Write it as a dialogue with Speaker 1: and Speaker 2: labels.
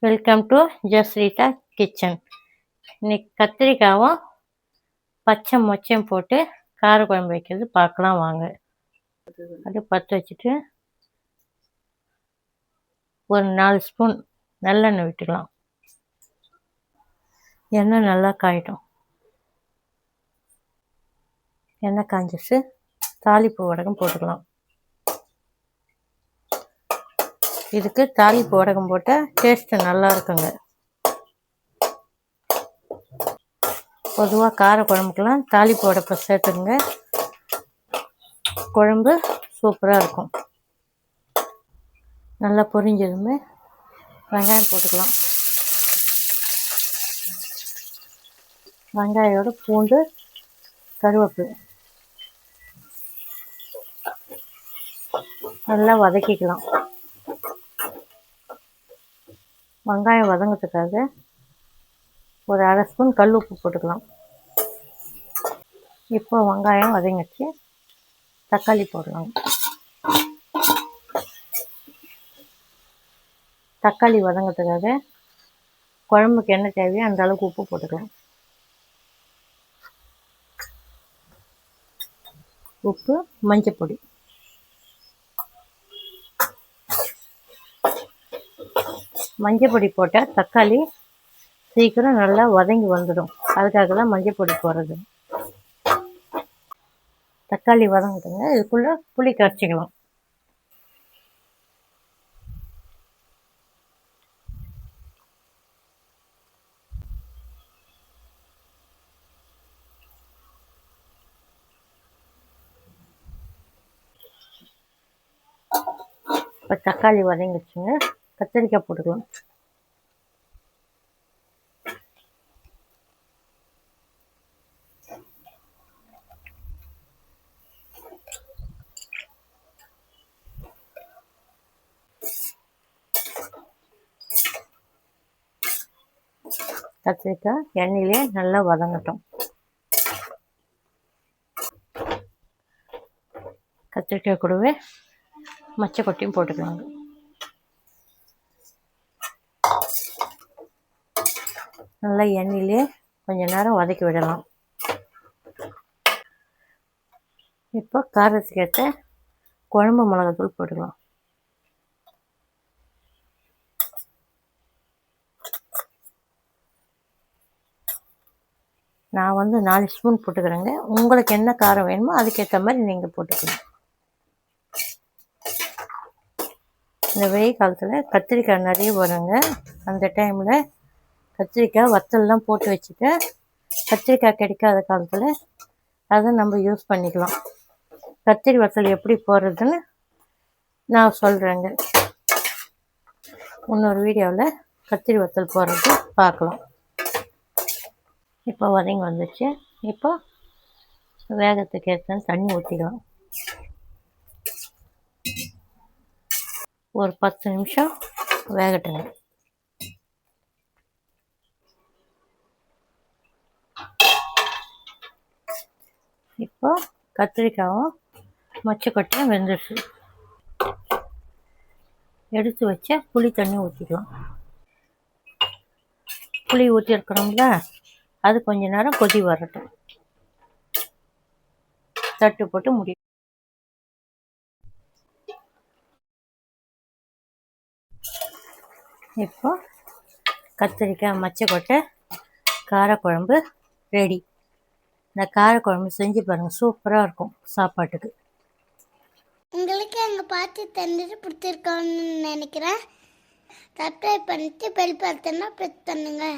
Speaker 1: Welcome to ஜஸ்ரீதா kitchen. இன்னைக்கு கத்திரிக்காயும் பச்சை மொச்சையும் போட்டு காரக்குழம்பு வைக்கிறது பார்க்கலாம் வாங்க. அது பற்ற வச்சுட்டு ஒரு 4 ஸ்பூன் நல்லெண்ணெய் விட்டுக்கலாம். எண்ணெய் நல்லா காயட்டும். எண்ணெய் காஞ்சிச்சு தாளிப்பு வடகம் போட்டுக்கலாம். இதுக்கு தாளிப்பு வடகம் போட்டால் டேஸ்ட்டு நல்லா இருக்குங்க. பொதுவாக கார குழம்புக்கெல்லாம் தாளிப்பு வடப்பை சேர்த்துங்க, குழம்பு சூப்பராக இருக்கும். நல்லா பொரிஞ்சதுமே வெங்காயம் போட்டுக்கலாம். வெங்காயோட பூண்டு, கருவேப்பிலை நல்லா வதக்கிக்கலாம். வெங்காயம் வதங்கிறதுக்காக ஒரு 1/2 ஸ்பூன் கல் உப்பு போட்டுக்கலாம். இப்போ வெங்காயம் வதங்கிச்சு, தக்காளி போடலாம். தக்காளி வதங்கிறதுக்காக குழம்புக்கு என்ன தேவையோ அந்த அளவுக்கு உப்பு போட்டுக்கலாம். உப்பு, மஞ்சள் பொடி, மஞ்சள் பொடி போட்டால் தக்காளி சீக்கிரம் நல்லா வதங்கி வந்துடும். அதுக்காக தான் மஞ்சள் பொடி போடுறது. தக்காளி வதங்குதுங்க, இதுக்குள்ளே புளி கரைச்சிக்கலாம். இப்போ தக்காளி வதங்கிடுச்சுங்க, கத்திரிக்காய் போட்டுக்கலாம். கத்திரிக்காய் எண்ணெயிலே நல்லா வதங்கட்டும். கத்திரிக்காய் கூடவே மச்சை கொட்டையும் போட்டுக்கலாங்க. நல்லா எண்ணெயிலே கொஞ்ச நேரம் வதக்கி விடலாம். இப்போ காரத்துக்கு ஏற்ற குழம்பு மிளகாத்தூள் போட்டுக்கலாம். நான் 4 ஸ்பூன் போட்டுக்கிறேங்க. உங்களுக்கு என்ன காரம் வேணுமோ அதுக்கேற்ற மாதிரி நீங்கள் போட்டுக்கலாம். இந்த வெயில் காலத்தில் கத்திரிக்காய் நிறைய வருங்க. அந்த டைமில் கத்திரிக்காய் வத்தல்லாம் போட்டு வச்சுட்டு, கத்திரிக்காய் கிடைக்காத காலத்தில் அதை நம்ம யூஸ் பண்ணிக்கலாம். கத்திரி வத்தல் எப்படி போடுறதுன்னு நான் சொல்கிறேங்க. இன்னொரு வீடியோவில் கத்திரி வத்தல் போடுறது பார்க்கலாம். இப்போ வதங்கி வந்துச்சு. இப்போ வேகத்துக்கு ஏற்ற தண்ணி ஊற்றிக்கலாம். ஒரு 10 நிமிஷம் வேகட்டுங்க. இப்போ கத்திரிக்காயும் மொச்சக்கொட்டையும் வெந்துடுச்சு. எடுத்து வச்ச புளி தண்ணி ஊற்றிக்கலாம். புளி ஊற்றிருக்கிறோம்ல, அது கொஞ்ச நேரம் கொதி வரட்டும். தட்டு போட்டு முடி. இப்போ கத்திரிக்காய் மொச்சக்கொட்டை காரக்குழம்பு ரெடி. இந்த காரக்குழம்பு செஞ்சு பாருங்கள், சூப்பராக இருக்கும் சாப்பாட்டுக்கு.
Speaker 2: உங்களுக்கு எங்கள் பார்த்து தந்துட்டு பிடிச்சிருக்கோன்னு நினைக்கிறேன். சப்ஸ்கிரைப் பண்ணிட்டு பெல் பட்டனை ப்ரெஸ் பண்ணுங்கள்.